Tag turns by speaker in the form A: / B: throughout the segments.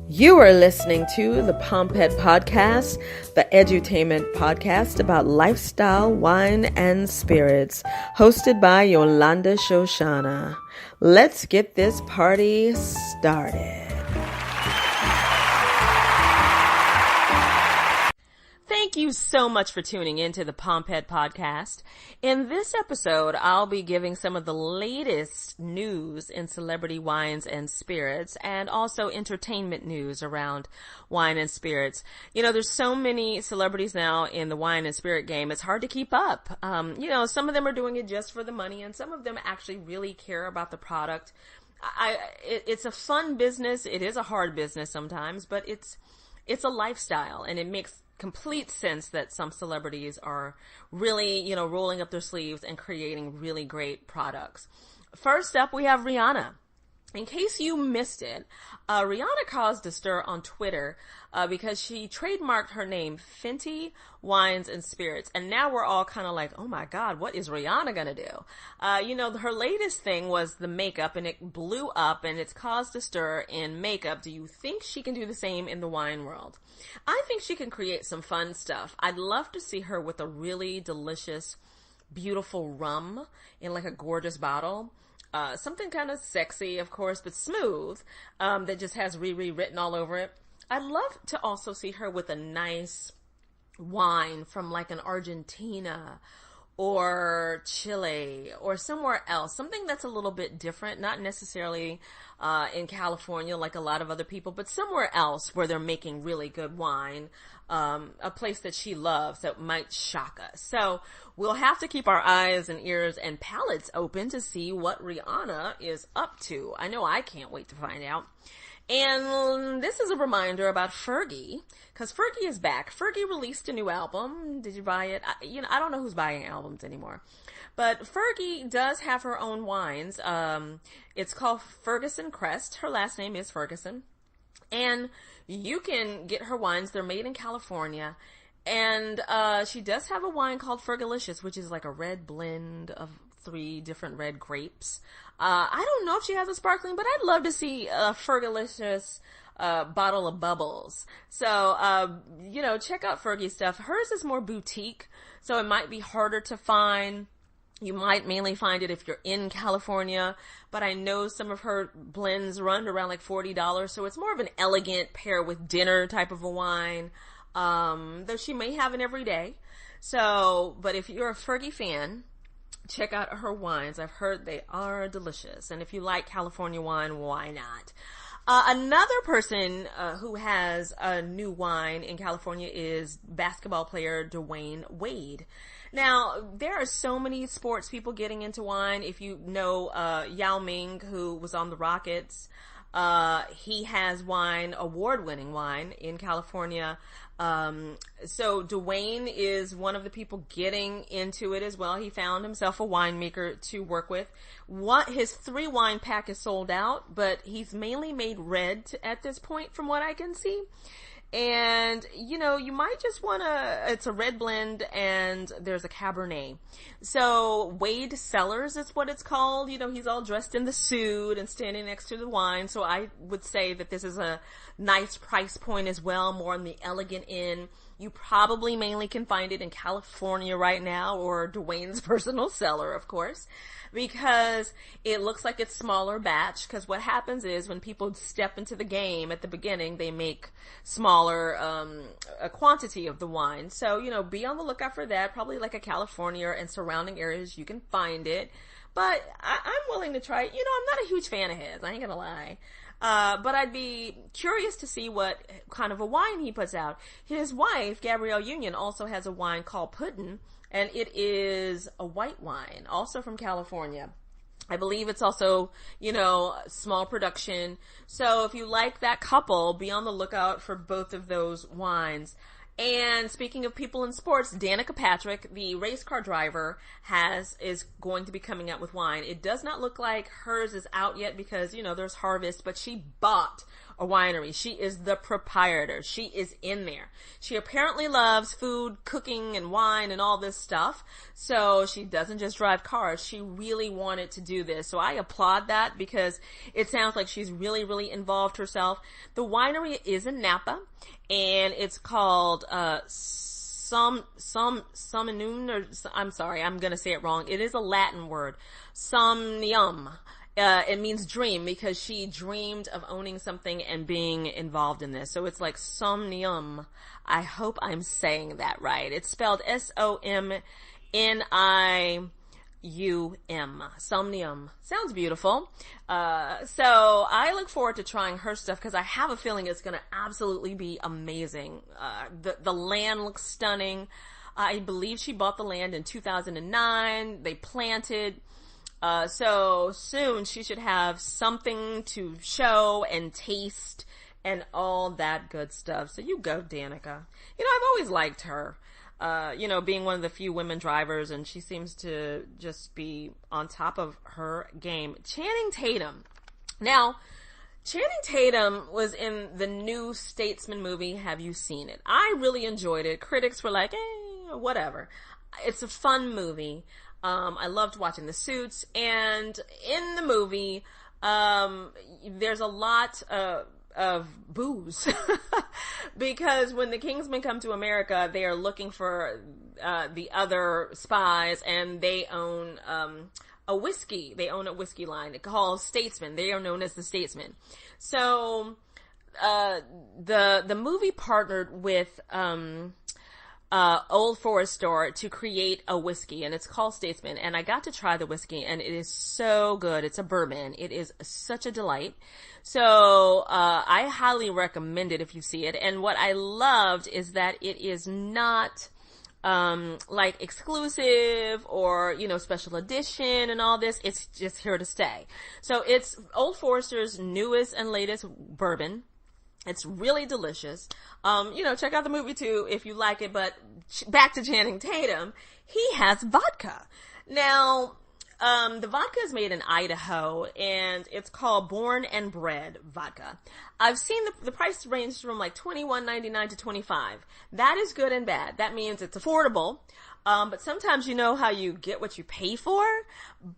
A: You are listening to the Pompette podcast, the edutainment podcast about lifestyle, wine, and spirits, hosted by Yolanda Shoshana. Let's get this party started. Thank you so much for tuning in to the Pompette podcast. In this episode, I'll be giving some of the latest news in celebrity wines and spirits, and also entertainment news around wine and spirits. You know, there's so many celebrities now in the wine and spirit game, it's hard to keep up. Some of them are doing it just for the money, and some of them actually really care about the product. It's a fun business. It is a hard business sometimes, but it's a lifestyle, and it makes complete sense that some celebrities are really, rolling up their sleeves and creating really great products. First up, we have Rihanna. In case you missed it, Rihanna caused a stir on Twitter because she trademarked her name Fenty Wines and Spirits, and now we're all kind of like, oh my God, what is Rihanna gonna do? Her latest thing was the makeup, and it blew up, and it's caused a stir in makeup. Do you think she can do the same in the wine world? I think she can create some fun stuff. I'd love to see her with a really delicious, beautiful rum in like a gorgeous bottle. Something kind of sexy, of course, but smooth, that just has Riri written all over it. I'd love to also see her with a nice wine from like an Argentina or Chile or somewhere else. Something that's a little bit different, not necessarily in California like a lot of other people, but somewhere else where they're making really good wine. A place that she loves that might shock us. So we'll have to keep our eyes and ears and palates open to see what Rihanna is up to. I know I can't wait to find out. And this is a reminder about Fergie, because Fergie is back. Fergie released a new album. Did you buy it? I don't know who's buying albums anymore. But Fergie does have her own wines. It's called Ferguson Crest. Her last name is Ferguson. And you can get her wines. They're made in California. And she does have a wine called Fergalicious, which is like a red blend of 3 different red grapes. I don't know if she has a sparkling, but I'd love to see a Fergalicious bottle of bubbles. So, check out Fergie's stuff. Hers is more boutique, so it might be harder to find. You might mainly find it if you're in California, but I know some of her blends run around like $40, so it's more of an elegant pair with dinner type of a wine, though she may have it every day. So, but if you're a Fergie fan, check out her wines. I've heard they are delicious, and if you like California wine, why not? Another person who has a new wine in California is basketball player Dwayne Wade. Now, there are so many sports people getting into wine. If you know Yao Ming, who was on the Rockets, he has wine, award-winning wine in California. So Dwayne is one of the people getting into it as well. He found himself a winemaker to work with. His 3 wine pack is sold out, but he's mainly made red at this point from what I can see. And, you might just it's a red blend and there's a Cabernet. So Wade Cellars is what it's called. He's all dressed in the suit and standing next to the wine. So I would say that this is a nice price point as well, more on the elegant end. You probably mainly can find it in California right now, or Dwayne's personal cellar, of course, because it looks like it's smaller batch. Because what happens is when people step into the game at the beginning, they make smaller a quantity of the wine. So, be on the lookout for that. Probably like a California and surrounding areas, you can find it. But I'm willing to try it. I'm not a huge fan of his. I ain't gonna lie. But I'd be curious to see what kind of a wine he puts out. His wife, Gabrielle Union, also has a wine called Puddin', and it is a white wine, also from California. I believe it's also, small production. So if you like that couple, be on the lookout for both of those wines. And speaking of people in sports, Danica Patrick, the race car driver, is going to be coming out with wine. It does not look like hers is out yet because, there's harvest, but she bought a winery. She is the proprietor. She is in there. She apparently loves food, cooking, and wine and all this stuff. So she doesn't just drive cars. She really wanted to do this. So I applaud that because it sounds like she's really, really involved herself. The winery is in Napa, and it's called, Somnium, or I'm sorry, I'm gonna say it wrong. It is a Latin word. Somnium. It means dream because she dreamed of owning something and being involved in this. So it's like Somnium. I hope I'm saying that right. It's spelled Somnium. Somnium. Sounds beautiful. So I look forward to trying her stuff because I have a feeling it's going to absolutely be amazing. The land looks stunning. I believe she bought the land in 2009. They planted. So soon she should have something to show and taste and all that good stuff. So you go, Danica. You know, I've always liked her. Being one of the few women drivers, and she seems to just be on top of her game. Channing Tatum. Now, Channing Tatum was in the new Statesman movie. Have you seen it? I really enjoyed it. Critics were like, whatever. It's a fun movie. I loved watching the suits, and in the movie, there's a lot of booze because when the Kingsmen come to America, they are looking for the other spies, and they own a whiskey. They own a whiskey line called Statesman. They are known as the Statesmen. So the movie partnered with Old Forest store to create a whiskey, and it's called Statesman, and I got to try the whiskey, and it is so good. It's a bourbon. It is such a delight. So I highly recommend it if you see it. And what I loved is that it is not like exclusive or, special edition and all this. It's just here to stay. So it's Old Forester's newest and latest bourbon. It's really delicious. Check out the movie too if you like it, but back to Channing Tatum. He has vodka. Now, the vodka is made in Idaho, and it's called Born and Bred vodka. I've seen the price range from like $21.99 to $25. That is good and bad. That means it's affordable. But sometimes you know how you get what you pay for.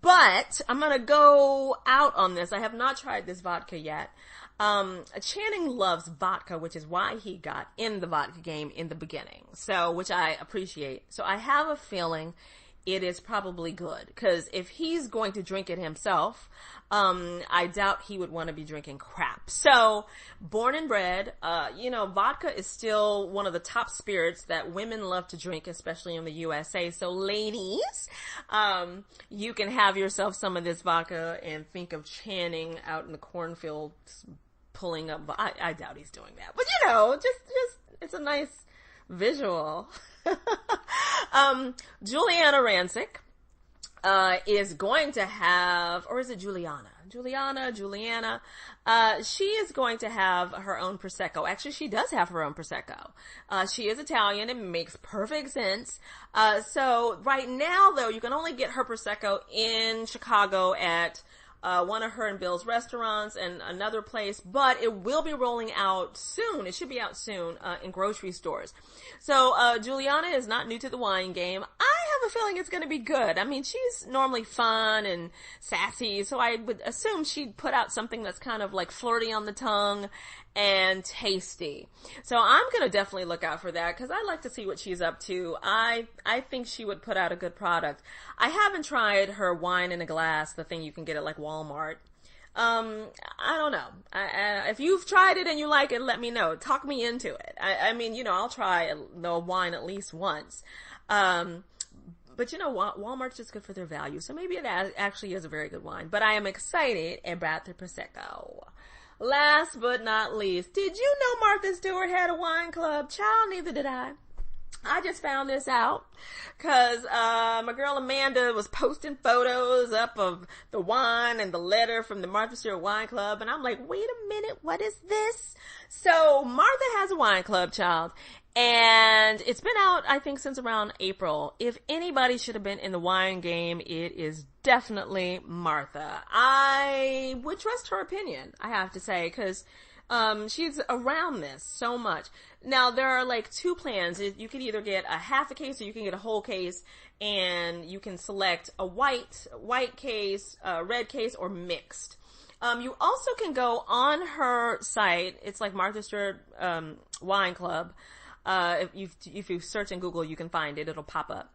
A: But I'm gonna go out on this. I have not tried this vodka yet. Channing loves vodka, which is why he got in the vodka game in the beginning. So, which I appreciate. So I have a feeling it is probably good, because if he's going to drink it himself, I doubt he would want to be drinking crap. So, Born and Bred, vodka is still one of the top spirits that women love to drink, especially in the USA. So, ladies, you can have yourself some of this vodka and think of Channing out in the cornfields pulling up. I doubt he's doing that, but just it's a nice visual. Juliana Rancic is going to have, or is it Juliana? Juliana. She is going to have her own Prosecco. Actually, she does have her own Prosecco. She is Italian. It makes perfect sense. So right now, though, you can only get her Prosecco in Chicago at one of her and Bill's restaurants and another place, but it will be rolling out soon. It should be out soon in grocery stores. So Juliana is not new to the wine game. I have a feeling it's going to be good. I mean, she's normally fun and sassy, so I would assume she'd put out something that's kind of like flirty on the tongue and tasty. So I'm going to definitely look out for that, because I like to see what she's up to. I think she would put out a good product. I haven't tried her wine in a glass, the thing you can get at like Walmart. I don't know. If you've tried it and you like it, let me know. Talk me into it. I mean, I'll try the wine at least once. But Walmart's just good for their value. So maybe it actually is a very good wine. But I am excited about the Prosecco. Last but not least, did you know Martha Stewart had a wine club? Child, neither did I. I just found this out because my girl Amanda was posting photos up of the wine and the letter from the Martha Stewart Wine Club, and I'm like, wait a minute, what is this? So Martha has a wine club, child, and it's been out, I think, since around April. If anybody should have been in the wine game, it is definitely Martha. I would trust her opinion, I have to say, because She's around this so much. Now, there are like two plans. You can either get a half a case or you can get a whole case, and you can select a white case, a red case, or mixed. You also can go on her site. It's like Martha Stewart, Wine Club. If you search in Google, you can find it. It'll pop up.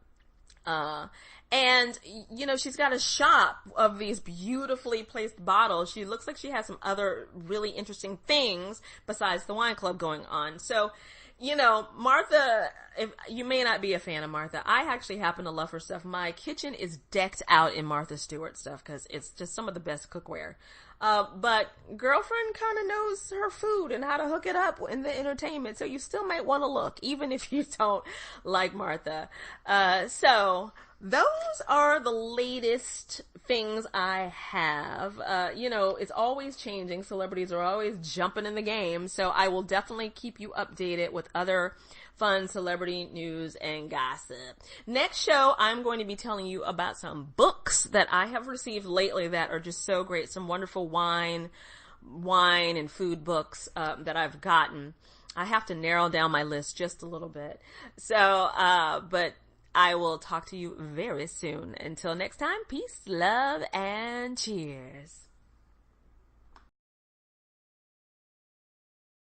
A: And, you know, she's got a shop of these beautifully placed bottles. She looks like she has some other really interesting things besides the wine club going on. So, you know, Martha, if you may not be a fan of Martha, I actually happen to love her stuff. My kitchen is decked out in Martha Stewart stuff because it's just some of the best cookware. But girlfriend kind of knows her food and how to hook it up in the entertainment. So you still might want to look, even if you don't like Martha. So those are the latest things I have. You know, it's always changing. Celebrities are always jumping in the game. So I will definitely keep you updated with other fun celebrity news and gossip. Next show, I'm going to be telling you about some books that I have received lately that are just so great. Some wonderful wine and food books that I've gotten. I have to narrow down my list just a little bit. So, but I will talk to you very soon. Until next time, peace, love, and cheers.